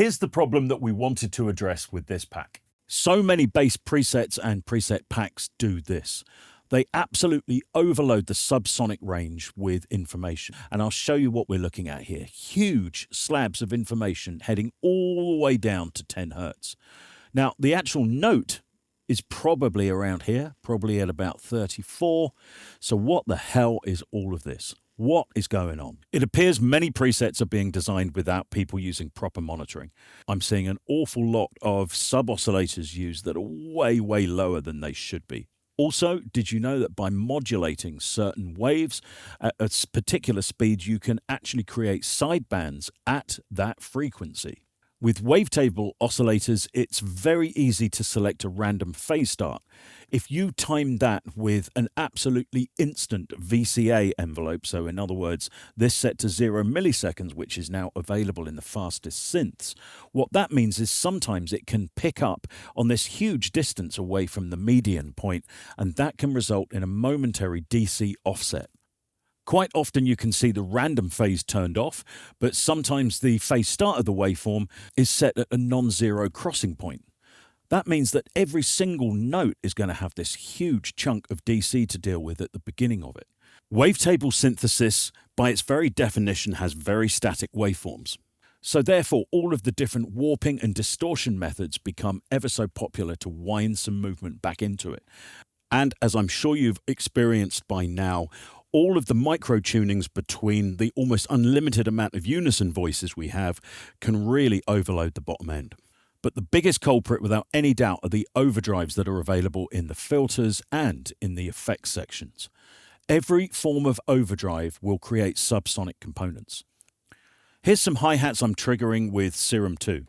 Here's the problem that we wanted to address with this pack. So many bass presets and preset packs do this. They absolutely overload the subsonic range with information. And I'll show you what we're looking at here. Huge slabs of information heading all the way down to 10 Hertz. Now, the actual note is probably around here, probably at about 34. So what the hell is all of this? What is going on? It appears many presets are being designed without people using proper monitoring. I'm seeing an awful lot of sub-oscillators used that are way, way lower than they should be. Also, did you know that by modulating certain waves at a particular speed, you can actually create sidebands at that frequency? With wavetable oscillators, it's very easy to select a random phase start. If you time that with an absolutely instant VCA envelope, so in other words, this set to 0 milliseconds, which is now available in the fastest synths, what that means is sometimes it can pick up on this huge distance away from the median point, and that can result in a momentary DC offset. Quite often you can see the random phase turned off, but sometimes the phase start of the waveform is set at a non-zero crossing point. That means that every single note is going to have this huge chunk of DC to deal with at the beginning of it. Wavetable synthesis, by its very definition, has very static waveforms. So therefore, all of the different warping and distortion methods become ever so popular to wind some movement back into it. And as I'm sure you've experienced by now, all of the micro-tunings between the almost unlimited amount of unison voices we have can really overload the bottom end. But the biggest culprit, without any doubt, are the overdrives that are available in the filters and in the effects sections. Every form of overdrive will create subsonic components. Here's some hi-hats I'm triggering with Serum 2.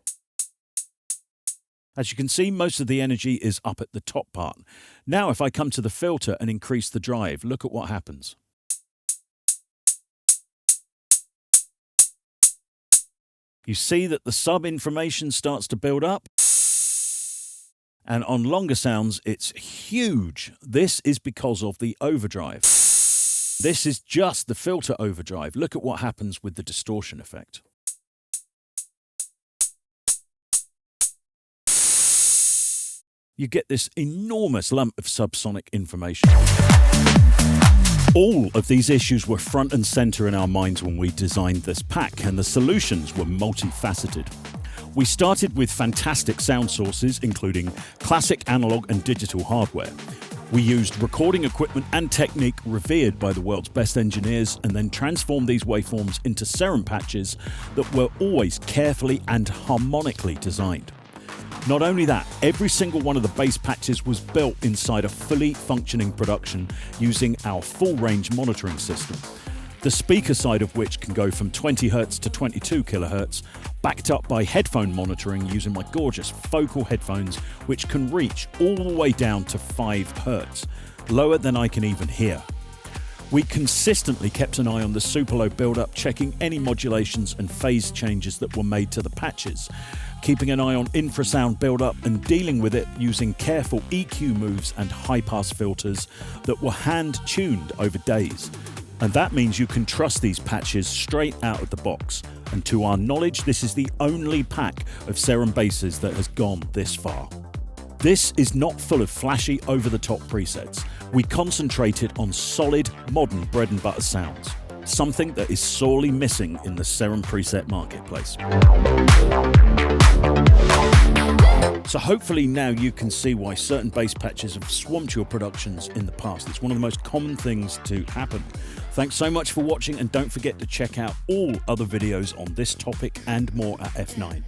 As you can see, most of the energy is up at the top part. Now if I come to the filter and increase the drive, look at what happens. You see that the sub information starts to build up. And on longer sounds, it's huge. This is because of the overdrive. This is just the filter overdrive. Look at what happens with the distortion effect. You get this enormous lump of subsonic information. All of these issues were front and center in our minds when we designed this pack, and the solutions were multifaceted. We started with fantastic sound sources, including classic analog and digital hardware. We used recording equipment and technique revered by the world's best engineers, and then transformed these waveforms into Serum patches that were always carefully and harmonically designed. Not only that, every single one of the bass patches was built inside a fully functioning production using our full range monitoring system, the speaker side of which can go from 20 Hz to 22 kHz, backed up by headphone monitoring using my gorgeous focal headphones, which can reach all the way down to 5 Hz, lower than I can even hear. We consistently kept an eye on the super low buildup, checking any modulations and phase changes that were made to the patches, keeping an eye on infrasound buildup and dealing with it using careful EQ moves and high-pass filters that were hand-tuned over days. And that means you can trust these patches straight out of the box. And to our knowledge, this is the only pack of Serum basses that has gone this far. This is not full of flashy, over-the-top presets. We concentrated on solid, modern bread-and-butter sounds, something that is sorely missing in the Serum preset marketplace. So hopefully now you can see why certain bass patches have swamped your productions in the past. It's one of the most common things to happen. Thanks so much for watching, and don't forget to check out all other videos on this topic and more at F9.